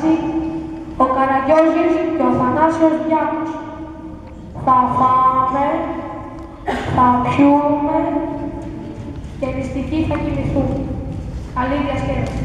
Θανάση, ο Καραγιώζης και ο Θανάσιος Διάκος. Θα φάμε, θα πιούμε και μυστικοί θα κοιμηθούν. Καλή διασκέδαση.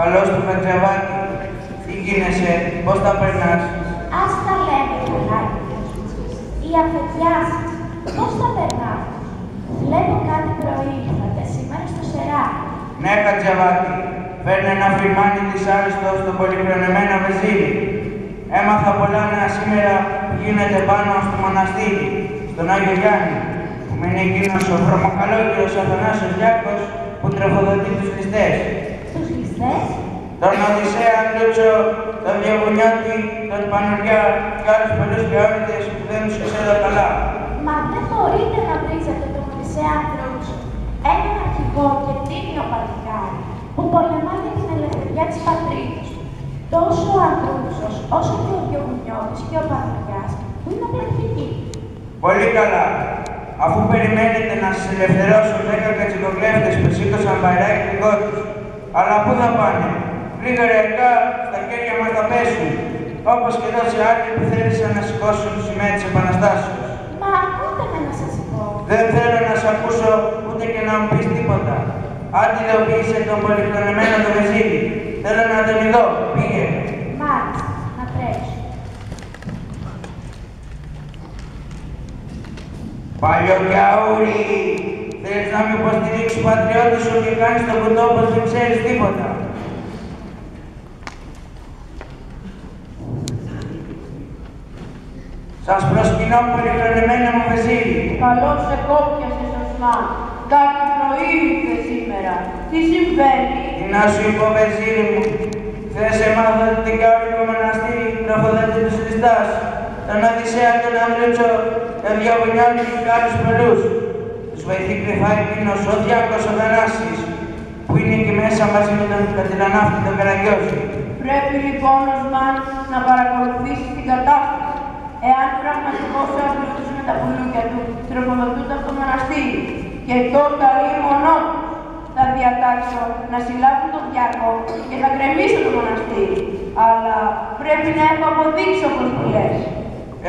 Καλώς το Χατζαβάκη. Τι γίνεσαι, πώς τα περνάς? Ας τα λέμε καλά. Η αφεντιά σας, πώς τα περνάς? Βλέπω κάτι πρωί, ήρθατε σήμερα στο Σεράκι. Ναι, Χατζαβάκη. Παίρνει ένα φρυμάνι δυσάρεστο στο πολυχρονεμένο βεζίρι. Έμαθα πολλά νέα σήμερα που γίνεται πάνω στο μοναστήρι, στον Άγιο Γιάννη, που είναι εκείνος ο βρωμοκαλόγυρος Αθανάσιος Διάκος που τροφοδοτεί τους ληστές. Τους ληστές? Τον Οδυσσέα Λούτσο, τον Διαβουνιώτη, τον Πανουριά και άλλους πολλούς γεώμητες που δεν τους ξέρω καλά. Μα δεν μπορείτε να βρίζετε τον Οδυσσέα Λούτσο, έναν αρχηγό και τίμιο παλικάρι που πολεμά για την ελευθερία της πατρίδας του. Τόσο ο Αντρούτσος, όσο και ο Διαβουνιώτης και ο Πανουριάς που είναι πληθυκοί. Πολύ καλά. Αφού περιμένετε να σας ελευθερώσουν 10 κατσικοκλέφτες που σήκωσαν μπαϊράκι δικό τους. Αλλά πού θα πάνε? Γρήγορα στα χέρια μας θα πέσουν. Όπως και τόσοι άλλοι που θέλησαν να σηκώσουν τη σημαία της Επαναστάσεως. Μα ακούτε με να σας πω. Δεν θέλω να σ' ακούσω ούτε και να μου πεις τίποτα. Αντιδοποίησε τον πολυχρονεμένο το βεζίρι. Θέλω να τον ειδώ. Πήγε. Μάλιστα. Να τρέξω. Παλιοκιαούρη, θέλεις να με υποστηρίξει ο πατριώτης σου και κάνεις τον κουτό πως δεν ξέρεις τίποτα. Σας προσκυνώ πολυχρονεμένα μου βεζίρι. Καλώς σε κόπιασε σωστά. Κάτι πρωί ήρθε σήμερα. Τι συμβαίνει? Τι να σου είπω βεζίρι μου. Χθες έμαθα ότι την κάρτη του μοναστήρι τροφοδοτεί τους ληστάς. Τον Οδυσσέα, τον Ανδρούτσο, τον Διαβουνιώτη και άλλους πολλούς. Τους βοηθεί κρυφά εκείνος ο Διάκος ο Θανάσης, που είναι εκεί μέσα μαζί με τον Κατηλανάφτη τον Καραγιώζη. Πρέπει λοιπόν ο Σμάν να παρακολουθήσει την κατάσταση. Εάν πραγματικώς ο Αμπρούτσος με τα πουλούκια του τροφοδοτούνται από το μοναστήρι και τότε ή μονό θα διατάξω να συλλάβουν τον Διάκο και θα γκρεμίσω το μοναστήρι. Αλλά πρέπει να έχω αποδείξει όπως μου λες.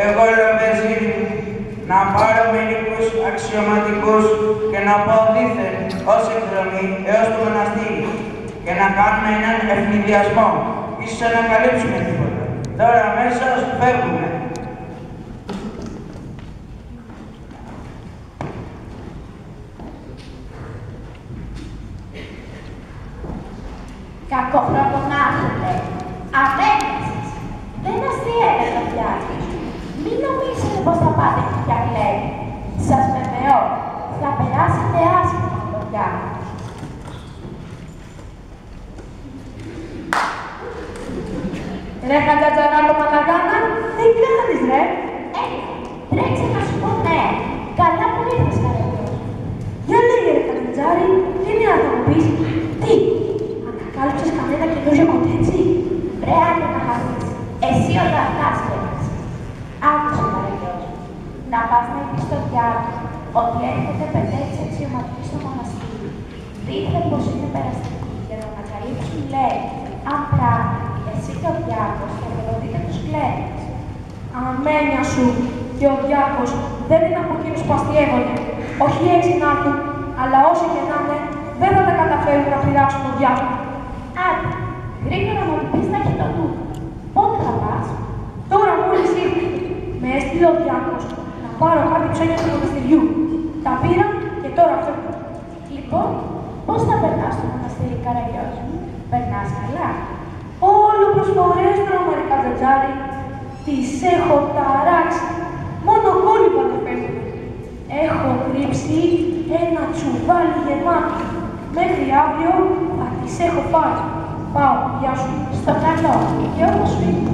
Εγώ λέω Βεζίρι μου, να πάρω μερικούς αξιωματικούς και να πάω δίθεν ως εκδρομή έως το μοναστήρι και να κάνουμε έναν ευνηδιασμό. Ίσως ανακαλύψουμε τίποτα. Τώρα αμέσως φεύγουμε. Κακοφρονάκετε, αμέσως. Δεν αστείευε το Διάκος. Μην νομίζετε πως θα πάτε εκεί πια κλαίει. Σας βεβαιώ, θα περάσετε άσχημα με τον Διάκο. Ρε Χατζατζαράκο Μαναγάνα, τι κάνεις ρε? Τρέξε να σου πω ναι. Καλά που ήρθες, Καραγιός. Για λέγε ρε Χατζατζάρη, τι νέα θα μου πεις? Τι, ανακάλυψες κανένα καινούριο κοντέτσι? Βρε άντε να μάθεις. Εσύ όλα αυτά σκέφτεσαι. Άκουσε, Καραγιός. Να πας να πεις στον Διάκο ότι έρχεται 5-6 αξιωματικοί στο μοναστήρι. Δείχνε πως είναι περαστικοί για να ανακαλύψουν, λέει, αν πράγματι εσύ και ο Διάκος θα προδείτε τους κλέφτες. Αμένια σου, και ο Διάκος δεν είναι από εκείνους που αστιεύονται. Όχι έτσι να έρθουν, αλλά όσοι και να είναι, δεν θα τα καταφέρουν να πειράξουν τον Διάκο. Άντε, γρήγορα να μου πεις να έχει το νου. Πότε θα πας? Τώρα μόλις ήρθε, με έστειλε ο Διάκος να πάρω κάτι ψώνια του μοναστηριού. Τα πήρα και τώρα φεύγω. Λοιπόν, πώς θα περνάς στο μοναστήρι, Καραγιός μου? Περνάς καλά? Όλο προσφορές τρόμερε Χατζατζάρη. Τις έχω ταράξει. Μόνο κόλυμπα δεν παίρνουν. Έχω κρύψει ένα τσουβάλι γεμάτο. Μέχρι αύριο θα τις έχω πάρει. Πάω, γεια σου. Στο καλό και όπως φύγει.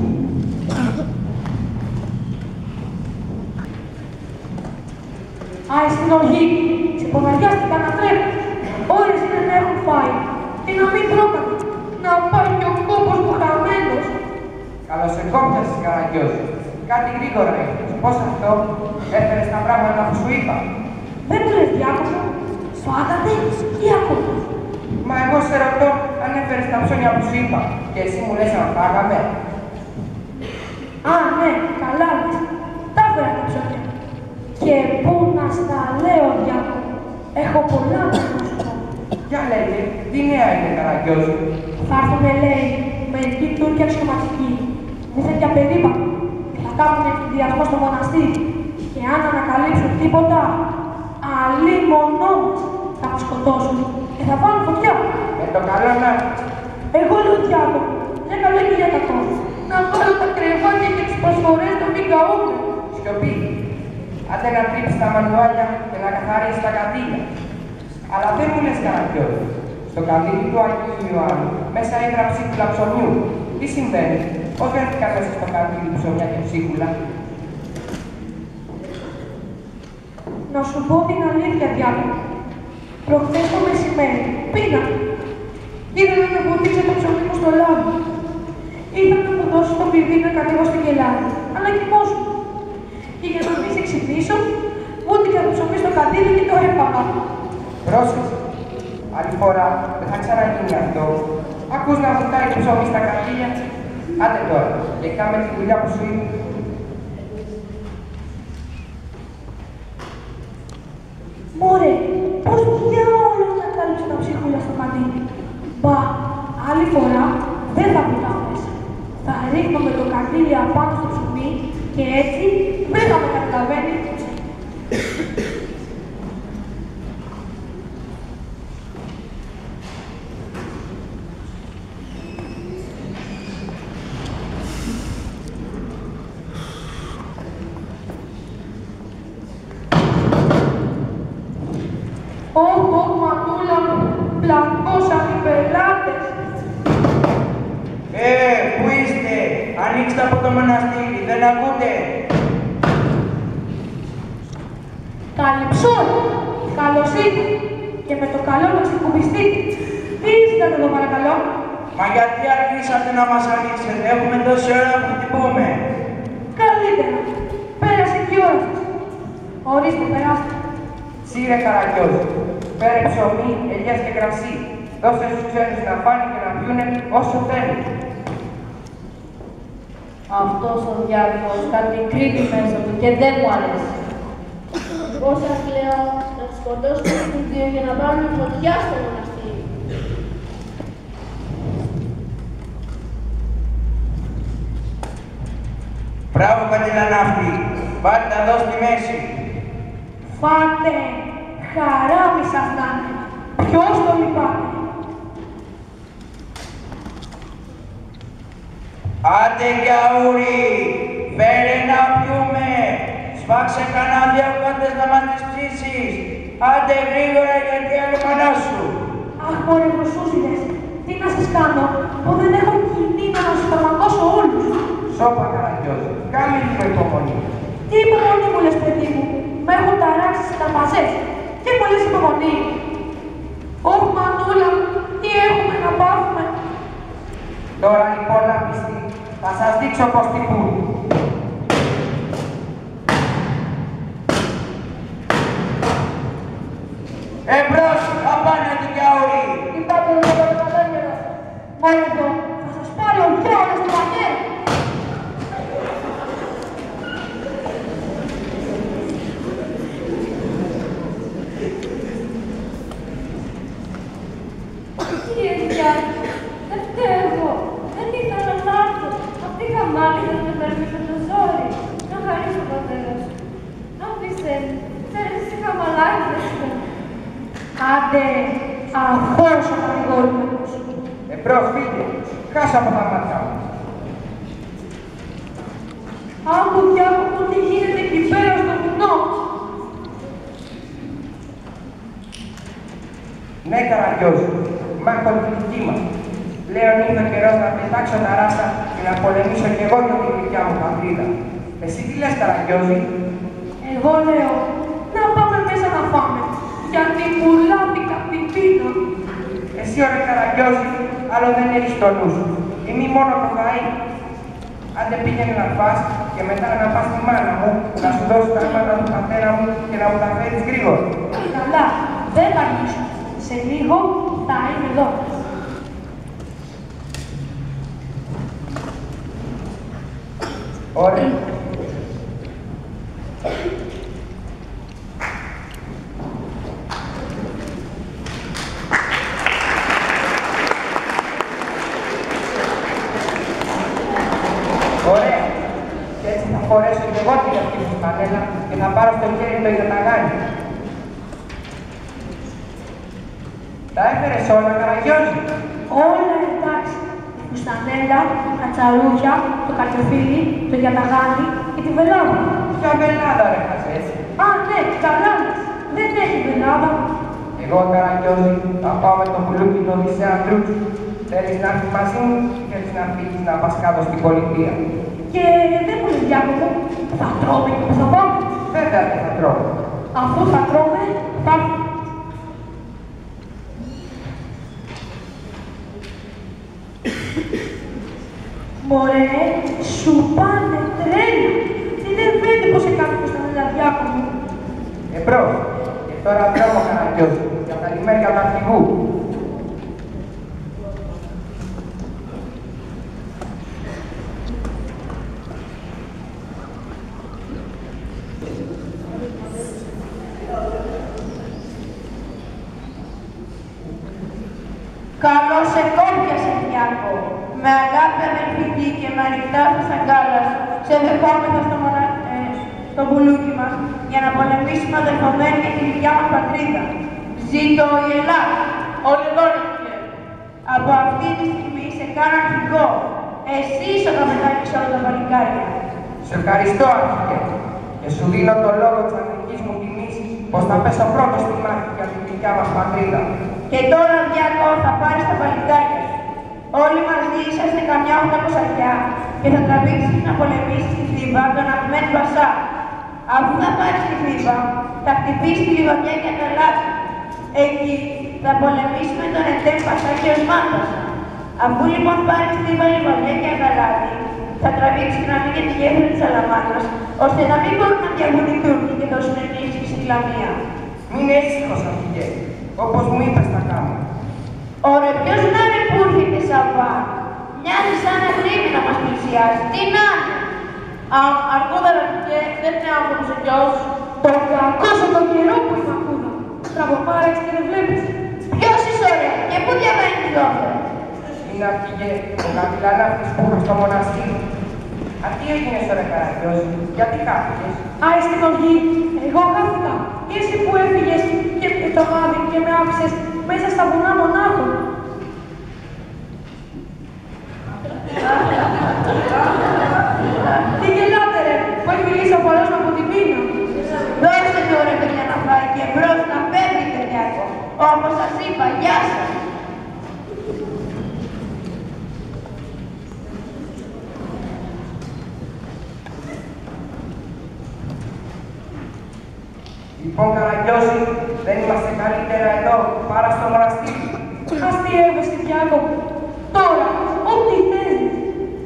Άι στην οργή, ξεποναριάστηκα να τρέχω. Ώρες είναι να έχουν φάει και να μην τρώγανε. Να πάει και ο κόπος μου χαμένος. Καλώς εκόπιασες, Καραγιός. Κάτι γρήγορα ήρθες. Πώς αυτό, έφερες τα πράγματα που σου είπα? Δεν μου λες Διάκο, φάγατε ή ακόμα? Μα εγώ σε ρωτώ αν έφερες τα ψώνια που σου είπα και εσύ μου λες να φάγαμε. Α, ναι, καλά λες. Τα έφερα τα ψώνια. Και πού να στα λέω, Διάκο. Έχω πολλά να σου πω. Για λέγε, τι νέα είναι, Καραγιός? Θα έρθουνε, λέει, μερικοί Τούρκοι αξιωματικοί. Δίθεν για περίπατο. Θα κάνουν εκδιασμό στο μοναστήρι. Και αν ανακαλύψουν τίποτα, αλίμονό μας θα μας σκοτώσουν και θα βάλουν φωτιά. Με το καλό να... Εγώ λέω Διάκο, για καλό και για κακό. Να βάλω τα κρεβάτια και τις προσφορές να μην καούνε. Σιωπή. Άντε να τρίψεις τα μανουάλια και να καθαρίσεις τα κατήλια. Αλλά δεν μου λες, Καραγιός. Στο καντήλι του Αγίου Ιωάννου μέσα έγραφε ψίχουλα ψωμιού. Τι συμβαίνει? Πώς βρέθηκα μέσα στο καντήλι ψωμιά και ψίχουλα? Να σου πω την αλήθεια, Διάκο. Προχθές το μεσημέρι πήγα. Ήθελα να βοηθήσω το ψωμί μου στο λάδι. Ήθελα να μου δώσει το πιβί να κατέβω στην κελάδι, αλλά κοιμώσουν. Και για να μην σε ξυπνήσω, βούτυκα το ψωμί στο καντήλι και το έπαγα. Πρόσεξε. Άλλη φορά δεν θα ξαναγίνει αυτό. Ακούς να βουτάει το ψωμί στα καντήλια. Άντε τώρα και κάμε τη δουλειά που σου είπε. Μωρέ, πώς διάολο να κάλυψε τα ψίχουλα στο καντήλι. Μπα, άλλη φορά δεν θα βουτάω μέσα. Θα ρίχνω με το καντήλι απάνω στο ψωμί και έτσι δεν θα με καταλαβαίνει. Ω, μανούλα μου, πλακώσαν οι πελάτες. Πού είστε, ανοίξτε από το μοναστήρι, δεν ακούτε? Καλυψόν, καλώς ήρθατε και με το καλό να ξεκουμπιστείτε. Τι ήσταν εδώ παρακαλώ? Μα γιατί αργήσατε να μας ανοίξετε, έχουμε τόση ώρα που χτυπούμε. Καλύτερα. Πέρασε και η ώρα σας. Ορίστε, περάστε. Σύρε Καραγκιόζη, φέρε ψωμί, ελιές και κρασί. Δώσε στους ξένους να φάνε και να πιούνε όσο θέλουν. Αυτός ο διάβολος κάτι κρύβει μέσα του και δεν μου αρέσει. Εγώ σας λέω να τους σκοτώσουμε τους δύο για να βάλουν φωτιά στο μοναστήρι. Μπράβο Καντιλανάφτη, βάλτε τα εδώ στη μέση. Φάτε. Χαράμι σας να είναι. Ποιος το λυπάται. Άντε γιαούρι, φέρε να πιούμε. Σφάξε κανένα δύο κότες να μας τις ψήσεις. Άντε γρήγορα γιατί άλλο σου. Αχ, μωρέ βροσούσιδες. Τι να σας κάνω, που δεν έχω κινήνα να σας φαρμακώσω όλους. Σώπα Καραγκιόζη, κάνε λίγο υπομονή. Τι υπομονή μου λες, παιδί μου. Με έχουν ταράξει σε ταρπαζές. Και πολλές υπομονή. Ωχ, μανούλα μου, τι έχουμε να πάθουμε. Τώρα λοιπόν να πιστεί, θα σας δείξω πως τυπούν. Εμπρός, απάνετε γιαούρι. Κοιτάτε εδώ το κατέγερα. Μόνο εδώ, θα σας πάρει ο διάολος στο μαχαίρι. Κύριε Διάκη, δεν φταίω εγώ. Δεν ήθελα να έρθω. Αυτή η καμάλη δεν με παίρνει με το ζόρι. Να χαρίσω πατέρα σου. Άφησε, ξέρεις εσύ καμαλάκι δεν σου. Άντε, αγχώρος ο κατηγορούμενος. Εμπρός φύγε, χάσα από τα μάτια μου. Άκου διάκοπο τι γίνεται εκεί πέρα στο βουνό. Ναι Καραγκιόζη, μάχω τη δική μας. Πλέον ήρθε ο καιρός να πετάξω τα ράσα και να πολεμήσω κι εγώ για την δικιά μου πατρίδα. Εσύ τι λες Καραγκιόζη? Εγώ λέω, να πάμε μέσα να φάμε. Γιατί πουλάθηκα την πείνα. Εσύ ωραία Καραγκιόζη, άλλο δεν έχεις το νου σου. Εμεί μόνο το φαΐ. Άντε πήγαινε να φας και μετά να πας στη μάνα μου, να σου δώσει τα αίματα του πατέρα μου και να μου τα φέρεις γρήγορα. Καλά, δεν θα αργήσω. Σε λίγο θα είμαι εδώ. Ωραία. Ωραία. Και έτσι θα φορέσω και εγώ την αυτή μου πανέλα και θα πάρω στο χέρι το υδαταγάνι. Τα έφερες όλα Καραγκιόζη? Όλα εντάξει. Η φουστανέλα, τα τσαρούχια, το καρτοφύλι, το διαταγάνι και τη βελάδα. Ποια βελάδα ρε χαζές? Α, ναι, τσαρλάδες. Δεν έχει βελάδα. Εγώ Καραγκιόζη θα πάω με το πουλούκι του Οδυσσέα Τρούτσου. Θέλεις να έρθεις μαζί μου ή θέλεις να φύγεις να πας κάτω στην πολιτεία? Και δεν μου λες διάκοπο, θα τρώμε και πώς θα πάμε. Βέβαια δεν θα τρώω. Αφού θα τρώμε, θα... Μωρέ, σου πάνε τρέλα. Τι δεν φαίνεται πως έκανε πως ήταν ένα διάκοπο. Εμπρός. Και τώρα τρώω Καραγκιόζη για τα λιμέρια του αρχηγού. Καλώς σε κόπιασε, Διάκο. Με αγάπη αδελφική και με ανοιχτά της αγκάλας, σε δεχόμεθα στο μπουλούκι μας για να πολεμήσουμε αδελφωμένοι για τη δικιά μας πατρίδα. Ζήτω η Ελλάδα. Όλοι εδώ ρε φίλε. Από αυτή τη στιγμή σε κάνω αρχηγό. Εσύ είσαι ο καπετάνιος όλα τα παλικάρια. Σε ευχαριστώ αρχηγέ. Και σου δίνω το λόγο της ανδρικής μου τιμής πως θα πέσω πρώτος στη μάχη για τη δικιά μας πατρίδα. Και τώρα, Διάκο, θα πάρεις τα παλικάρια σου. Όλοι μαζί είσαστε καμιά 800 σαριά και θα τραβήξεις να πολεμήσεις τη Θήβα τον Αχμέτ Πασά. Αφού θα πάρεις τη Θήβα, θα χτυπήσεις τη Λιβαδιά και τα Λάτι. Εκεί θα πολεμήσουμε τον Ετέμ Πασά και Οσμάν Πασά. Αφού λοιπόν πάρεις την παλιβαλιά και αγαλάτι, θα τραβήξει την αμή για τη γέφυρα της Σαλαμάνας, ώστε να μην μπορούν να βγουν οι Τούρκοι και δώσουν ενίσχυση στη Λαμία. Μην ήσυχος, αρχηγέ. Όπως μου είπες θα κάνω. Ωραία, ποιος να είναι που ήρθε Σαββά. Μοιάζει σαν ένα γρήμι να μας πλησιάσει. Τι να είναι. Αργότερα αρχηγέ, δεν είναι άνθρωπος ο γιος. Το κακό σε τον καιρό που είμαι ακούνα. Στραβοπάραξ και δεν βλέπεις. Ποιος είσαι ωραία και πού διαβαίνεις δόθε. Είναι αρχηγέ, ο καπηλανάφτης που είχα στο μοναστήρι. Α, τι έγινες τώρα, Καραγκιόζη, γιατί χάθηκες? Άι στην οργή, εγώ χάθηκα. Και εσύ που έφυγες και το γάδι και με άφησες μέσα στα βουνά μονάχο. Τι γελάτε ρε, που έχει μιλήσει ο φορός μου από την πείνα. Δώστε του ρε παιδιά να φάει και μπρος να φεύγει Κυριάκο. Όπως σας είπα, γεια σας. Λοιπόν, Καραγκιόζη, δεν είμαστε καλύτερα εδώ, παρά στο μοναστήρι. Αστείευεσαι Κυριάκο μου. Τώρα, ό,τι θέλεις.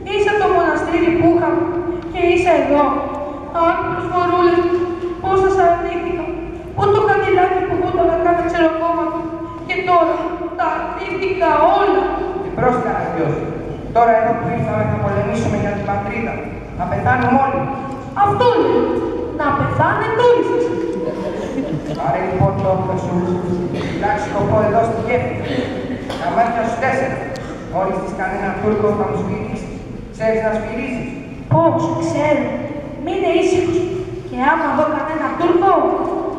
Είσαι το μοναστήρι που είχαμε και είσαι εδώ. Άκου προσφορούλες, πώς σας αρνήθηκα. Πού το καντιλάκι που βούταγα κάθε ξεροκόμματο. Και τώρα τα αρνήθηκα όλα. Εμπρός, Καραγκιόζη. Τώρα εδώ που ήρθαμε θα πολεμήσουμε για την πατρίδα. Να πεθάνουμε όλοι. Αυτό λέω. Να πεθάνετε όλοι σας. Άρα λοιπόν το όπλο σου, φυλάξει το πω εδώ στη γέφυρα. Τα μάτια σου 4. Μόλις της κανένα Τούρκο θα μου σφυρίσεις. Ξέρεις να σφυρίζεις. Πώς, ξέρω. Μείνε ήσυχος. Και άμα δω κανένα Τούρκο,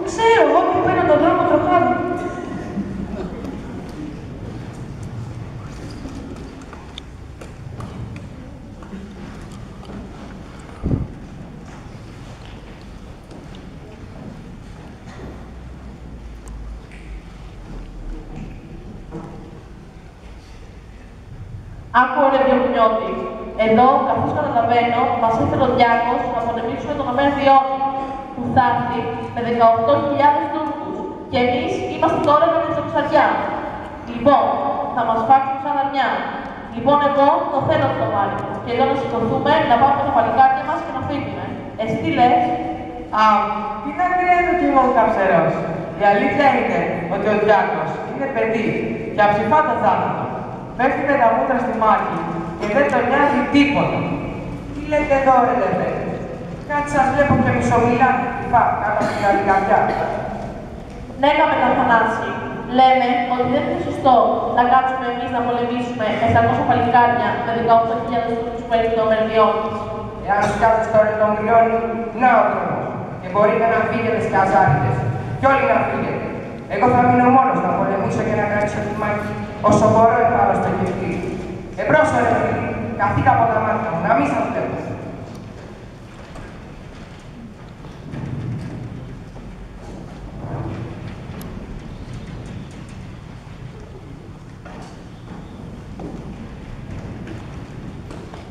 ξέρω ότι παίρνω τον δρόμο τροχάδι. Άκου ρε Διοκουνιώτη. Εδώ, καθώς καταλαβαίνω, μας ήρθε ο Διάκος να πολεμήσουμε τον Αμέρδιώτη, που θα έρθει με 18.000 Τούρκους. Και εμείς είμαστε τώρα με την Εξωξαριά. Λοιπόν, θα μας φάξουν σαν αρνιά. Λοιπόν, εγώ το θέλω αυτό πάλι. Και εδώ να σηκωθούμε, να πάμε με τα παλικάρια μας και να φύγουμε. Εσύ τι λες? Α, τι να κρίνω κι εγώ καψερός. Η αλήθεια είναι ότι ο Διάκος είναι παιδί και αψηφά το θάνατο. Πέφτει με τα μούτρα στη μάχη και δεν τον νοιάζει τίποτα. Τι λέτε εδώ ρε λεπτέ. Κάτι σας βλέπω και μισομιλάτε κρυφά κάτω από την καλή καρδιά. Ναι, Καπετανθανάση. Λέμε ότι δεν είναι σωστό να κάτσουμε εμείς να πολεμήσουμε με 700 παλικάρια με 18.000 Τούρκους που έρχεται ο Μερδιώτης. Εάν σκάτσες τώρα τον Μριώνη, να ο δρόμος. Και μπορείτε να φύγετε σκαζάριδες. Κι όλοι να φύγετε. Εγώ θα μείνω μόνος να πολεμήσω και να κρατήσω τη μάχη όσο μπορώ επάνω στο κεφτή. Εμπρός ρε φίλοι, καθήκα από τα μάτια μου, να μην σας βλέπω.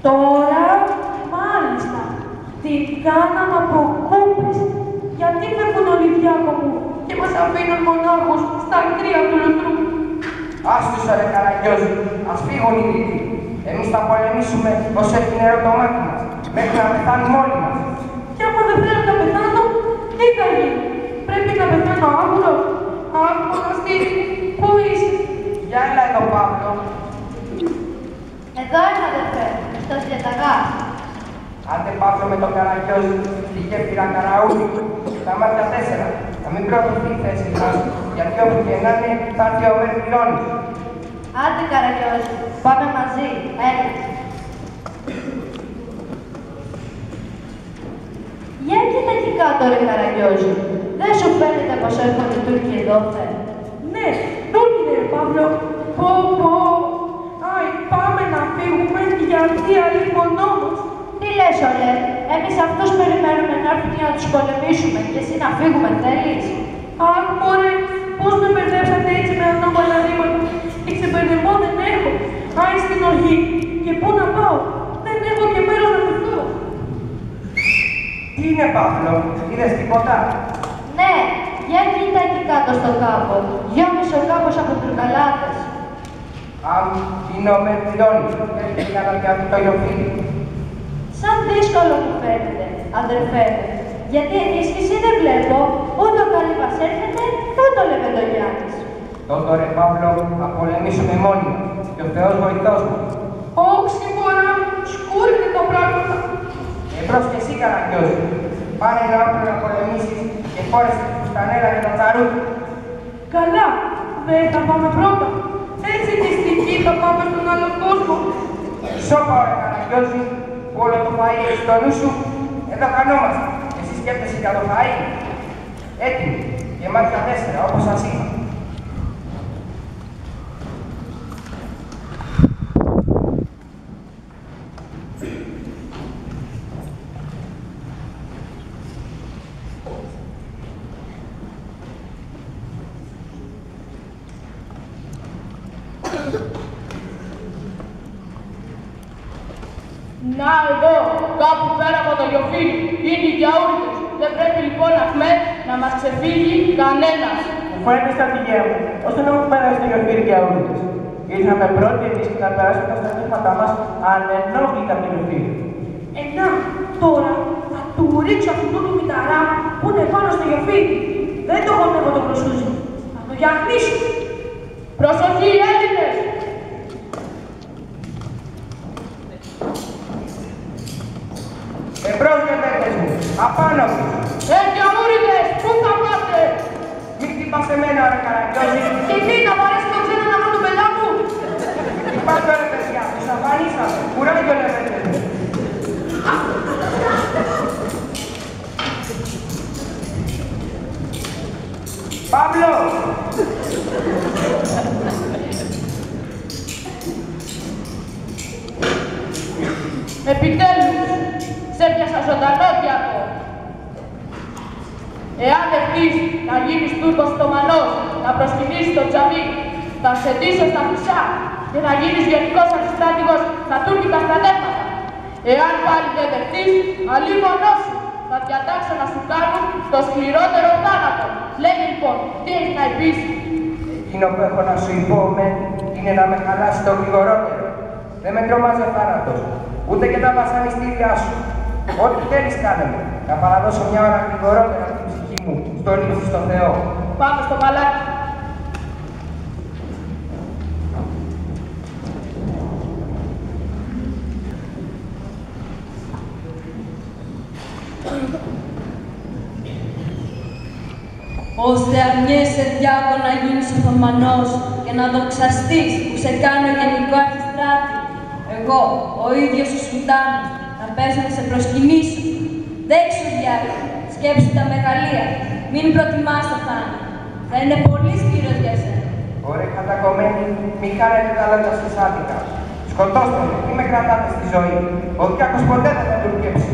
Τώρα, μάλιστα, την κάναμε από κούμπες. Γιατί φεύγουν όλοι οι Διάκο μου και μας αφήνουν μονάχους στα κτρία του λουτρού. Άστος ρε Καραγκιόζη, ας φύγουν οι λύτοι. Εμείς θα πολεμήσουμε όσο έχει νερό το μάτι μας, μέχρι να πεθάνουμε όλοι μας. Και άμα δεν θέλω να πεθάνω, τι θα γίνει. Πρέπει να πεθάνω άγουρος. Αχ, μοναστήρι, πού είσαι. Για έλα εδώ Παύλο. Εδώ είναι αδερφέ, στο διαταγάς. Άντε Παύλο με τον Καραγκιόζη, τη γέφυρα Καραούλη, τα μάτια 4. Να μην προδοθεί η θέση μας, γιατί όπου και να είναι θα έρθει ο Μερδιώνης. Άντε Καραγκιόζη, πάμε μαζί, έλα. Για κοίτα εκεί κάτω ρε Καραγκιόζη. Δεν σου φαίνεται πως έρχονται Τούρκοι εδώ, θε. Ναι, Τούρκοι ρε Παύλο. Πω, πω. Άι, πάμε να φύγουμε γιατί αλίμονό μας. Τι λες ωραία, εμείς αυτούς περιμένουμε να έρθουν για να τους πολεμήσουμε και εσύ να φύγουμε θέλεις. Αχ, μωρέ, πώς με μπερδέψατε έτσι με ανώμαλα ρήματα. Εξεμπερδεμό δεν έχω. Άι στην οργή. Και πού να πάω. Δεν έχω και μέρος να κρυφτώ. Τι είναι Παύλο, είδες τίποτα. Ναι, για κοίτα εκεί κάτω στο κάπο. 2,5 κάπως από τουρκαλάδες. Αν είναι ο Μερτιώνης και η αδερφιά του το Ιωφίλη. Σαν δύσκολο μου φαίνεται, αδερφέ, γιατί εμείς και εσύ δεν βλέπω ούτε ο Καλύβας έρχεται, ούτε ο Λεβεντογιάννης. Τότε ρε Παύλο, θα πολεμήσουμε μόνοι μας και ο Θεός βοηθός μας. Όχι μωρά, σκούρνε τα πράγματα. Εμπρός και εσύ Καραγκιόζη. Πάνε ένα όπλο να πολεμήσεις και φόρεσε τη φουστανέλα και τα τσαρούχια. Καλά, δεν θα πάμε πρώτα. Έτσι νηστικοί θα πάμε στον άλλο κόσμο. Σώπα ρε Καραγκιόζη, που όλο το φαΐ έχει στο νου σου. Εδώ χανόμαστε. Εσύ σκέφτεσαι για το φαΐ. Έτοιμοι και μάτια 4, όπως σας είπα. Να εδώ, κάπου πέρα από το Ιωφίλη, είναι οι γιαούρτες. Δεν πρέπει λοιπόν Αχμέτ να μας ξεφύγει κανένας. Μου φαίνεται στρατηγέ μου, ώστε να μου πέρασε το Ιωφίλη γιαούρτες. Ήρθαμε πρώτοι εμείς και να περάσουμε τα στρατεύματά μας ανενόχλητα από το Ιωφίλη. Να, τώρα θα του ρίξω αυτού του μηταρά που είναι πάνω στο Ιωφίλη. Δεν το γονεύω το προσούζι. Θα το γιαχνίσω. Προσοχή, Έλληνες! Εμπρός γεβέντες μου, απάνω μου. Γιαούρτες, πού θα πάτε! Μην χτυπάς εμένα ρε Καραγκιόζη. Και τι, να βαρέσει το ξένο να βρω τον πελά μου. Χτυπάτε ρε παιδιά, τους αφανίσαμε. Κουράγιο γεβέντες μου. Παύλο! Επιτέλους, σε πιάσα ζωντανό Κιάκο. Εάν δεχτείς να γίνεις Τούρκος Οθωμανός, να προσκυνήσεις το τζαμί, θα σε ντύσω στα χρυσά και θα γίνεις γενικός αντιστράτηγος στα τουρκικά στρατεύματα. Εάν πάλι δεν δεχτείς, αλίμονό σου, θα διατάξω να σου κάνω το σκληρότερο θάνατο. Λέγε λοιπόν, τι έχεις να πεις? Εκείνο που έχω να σου πω, είναι να με χαλάσει το γρηγορότερο. Δεν με τρομάζει ο θάνατος, ούτε και τα βασανιστήριά σου. Ό,τι θέλεις κάνε με. Να παραδώσω μια ώρα γρηγορότερα από την ψυχή μου, στον ύψο στον Θεό. Πάμε στο μαλάκι. Ώστε αρνιέσαι διάβολο να γίνεις Οθωμανός και να δοξαστείς που σε κάνω γενικό αρχιστράτη. Εγώ, ο ίδιος ο Σουλτάνος, να πέσω να σε προσκυνήσω. Δέξου διάβολο, σκέψου τα μεγαλεία, μην προτιμάς το θάνατο. Θα είναι πολύ σκληρός για σένα. Ωραία κατακομμένη, μη κάνετε τα λόγια σας άδικα. Σκοτώστε με, μη με κρατάτε στη ζωή. Ο Διάκος ποτέ δεν θα τουρκέψει.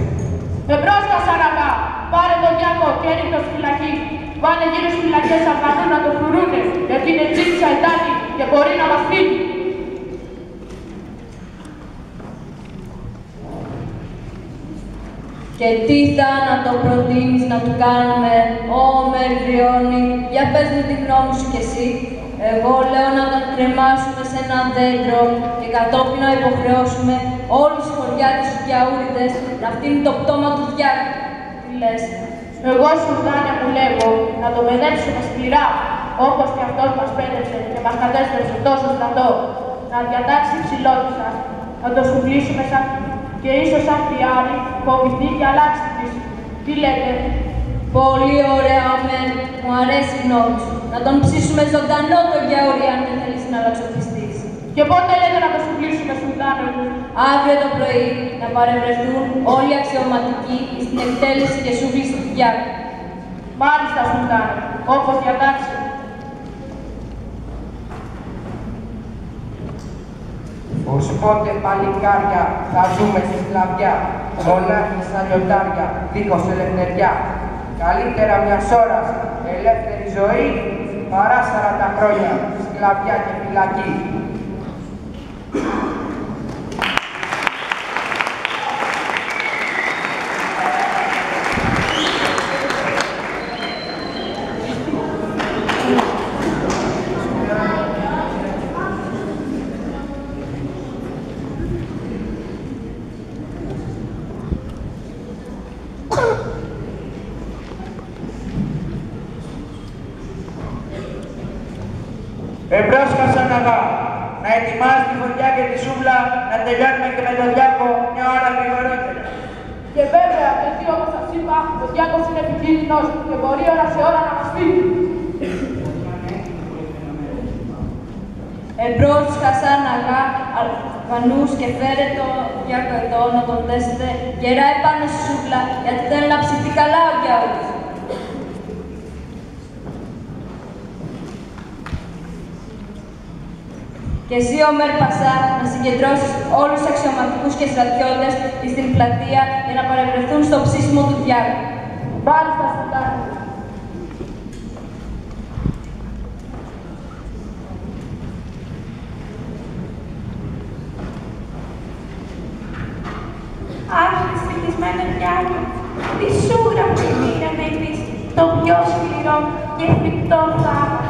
Εμπρός Κασαρακά, πάρε τον Διάκο και ρίχνω στη φυλακή. Πάνε γύρω στις φυλακές Αφγανού να το φουρούνε, γιατί είναι τσίξα εντάτη και μπορεί να μας φύγει. Και τι θάνατο προτείνεις να του κάνουμε, ω Μερβριώνη, για πες μου τη γνώμη σου κι εσύ. Εγώ λέω να τον κρεμάσουμε σε ένα δέντρο και κατόπιν να υποχρεώσουμε όλους οι χωριάτες τους γιαούριδες να φτύνουν το πτώμα του Διάκου. Τι λες? Εγώ Σουλτάνια μου λέγω να τον παιδέψουμε σκληρά, όπως και αυτός μας πέδεψε και μας κατέστρεψε τόσο στρατό. Να διατάξει ψηλότητα, να το σουβλήσουμε σαν και ίσως σαν χρειάρι φοβηθεί και αλλάξει τη φύση. Τι λέτε? Πολύ ωραία, Ομέν. Μου αρέσει η γνώμη σου. Να τον ψήσουμε ζωντανό το γιαούρι αν δεν θέλεις να αλλαξοπιστείς. Και πότε λέτε να το σουβλήσουμε, Σουλτάνο μου? Αύριο το πρωί να παρευρεθούν όλοι οι αξιωματικοί στην εκτέλεση και σούβληση του Διάκου. Μάλιστα, Σουλτάνο, όπως διατάξει. Ως πότε παλικάρια θα ζούμε στη σκλαβιά, μονάχοι σαν λιοντάρια, δίχως ελευθεριά. Καλύτερα μιας ώρας ελεύθερη ζωή, παρά 40 χρόνια σκλαβιά και φυλακή. Εμπρός Χασαναγά, να ετοιμάσει τη φωτιά και τη σούβλα, να τελειώνουμε και με τον Διάκο μια ώρα γρηγορότερα. Και βέβαια, γιατί όπως σας είπα, ο Διάκος είναι επικίνδυνος και μπορεί ώρα σε ώρα να μας φύγει. Εμπρός Χασαναγά, Αλβανούς και φέρε το Διάκο εδώ να τον δέσετε γερά επάνω στη σούβλα, γιατί θέλει να ψηθεί καλά ο Διάκος. Και εσύ, ο Μέρ Πασά, να συγκεντρώσεις όλους τους αξιωματικούς και στρατιώτες στην πλατεία για να παρευρεθούν στο ψήσιμο του Διάκου. Μάλιστα, Σουλτάνη. Αχ, ευτυχισμένο Διάκο, τι σου γράφει η μοίρα να είπεις το πιο σκληρό και φρικτό θάνατο.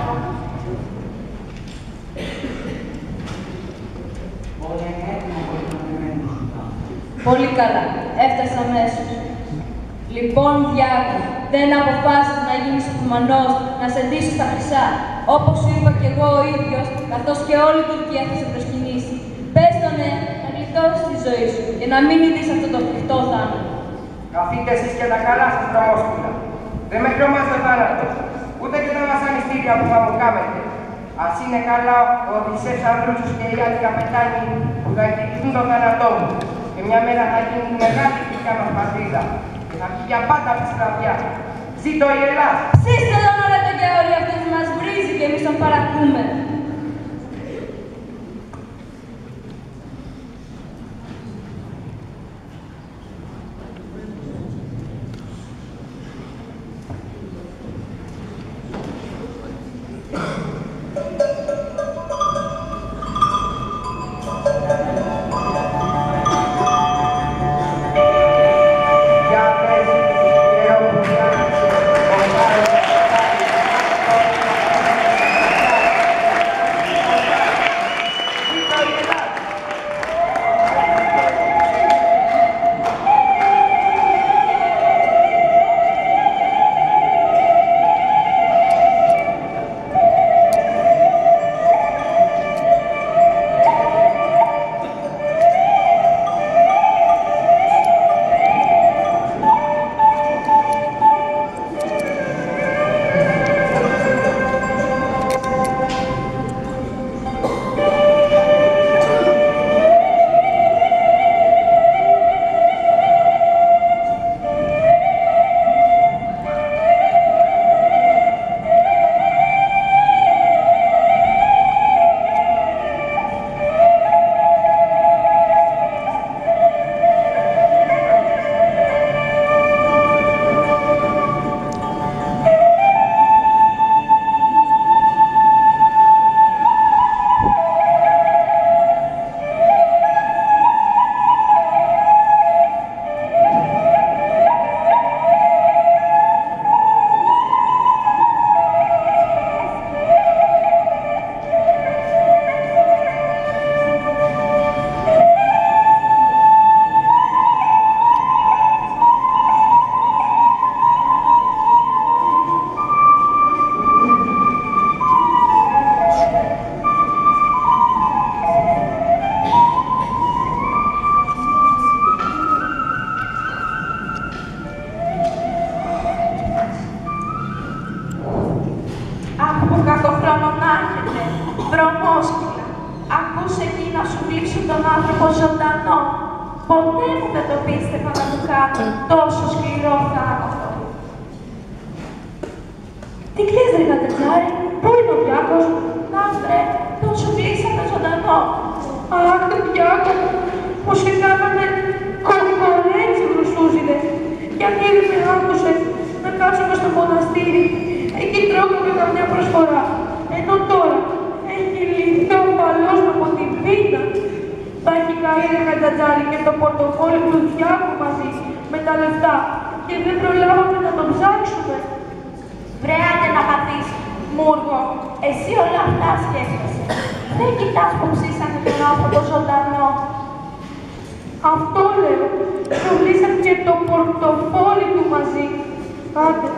Πολύ καλά. Έφτασα αμέσως. Λοιπόν, Διάκο, δεν αποφάσισες να γίνεις Οθωμανός, να σε ντύσω στα χρυσά. Όπως σου είπα κι εγώ ο ίδιος, καθώς και όλη η Τουρκία θα σε προσκυνήσει. Πες το ναι, να γλιτώσεις τη ζωή σου και να μην ειδείς αυτό το φρικτό θάνατο. Καθείτε εσείς και τα καλά σας, τρομόσκυλα. Δεν με τρομάζει ο θάνατος, ούτε και τα βασανιστήρια που θα μου κάνετε. Ας είναι καλά ο Οδυσσέας Ανδρούτσος και οι άλλοι καπετάνοι που θα εκδικηθούν τον θάνατό μου. Και μια μέρα θα γίνει μεγάλη η δικιά μας πατρίδα και θα βγει για πάντα από τη σκλαβιά. Ζήτω η Ελλάδα! Σύστε τον ωραία το γεώρι, αυτός μας βρίζει και εμείς τον παρακούμε. ζωντανό. Ποτέ μου δεν το πίστευα να του κάνω τόσο σκληρό θάνατο. Τι κλείσει, ρε Κατετσάρη, πού είναι ο Διάκος? Να βρε, τον σου κλείσαμε ζωντανό. Αχ, Διάκο μου, πως σε κάνανε κοκορέτσι γλουσούζιδε. Γιατί δεν με άκουσε να κάτσουμε στο μοναστήρι. Εκεί τρώγαμε καμιά προσφορά. Ενώ τώρα έχει λυθεί ο παλός από την πείνα. Θα έχει καεί, ρε Κατετσάρη, και το πορτοφόλι του Διάκου μαζί με τα λεφτά. Και δεν προλάβαμε να τον ψάξουμε. Βρε, άντε να πατήσεις, Μούργο, εσύ όλα αυτά σκέφτεσαι. Δεν κοιτάς που ψήσανε τον άνθρωπο ζωντανό. Αυτό λέω. Προβλήσαν και το πορτοφόλι του μαζί. Άντε,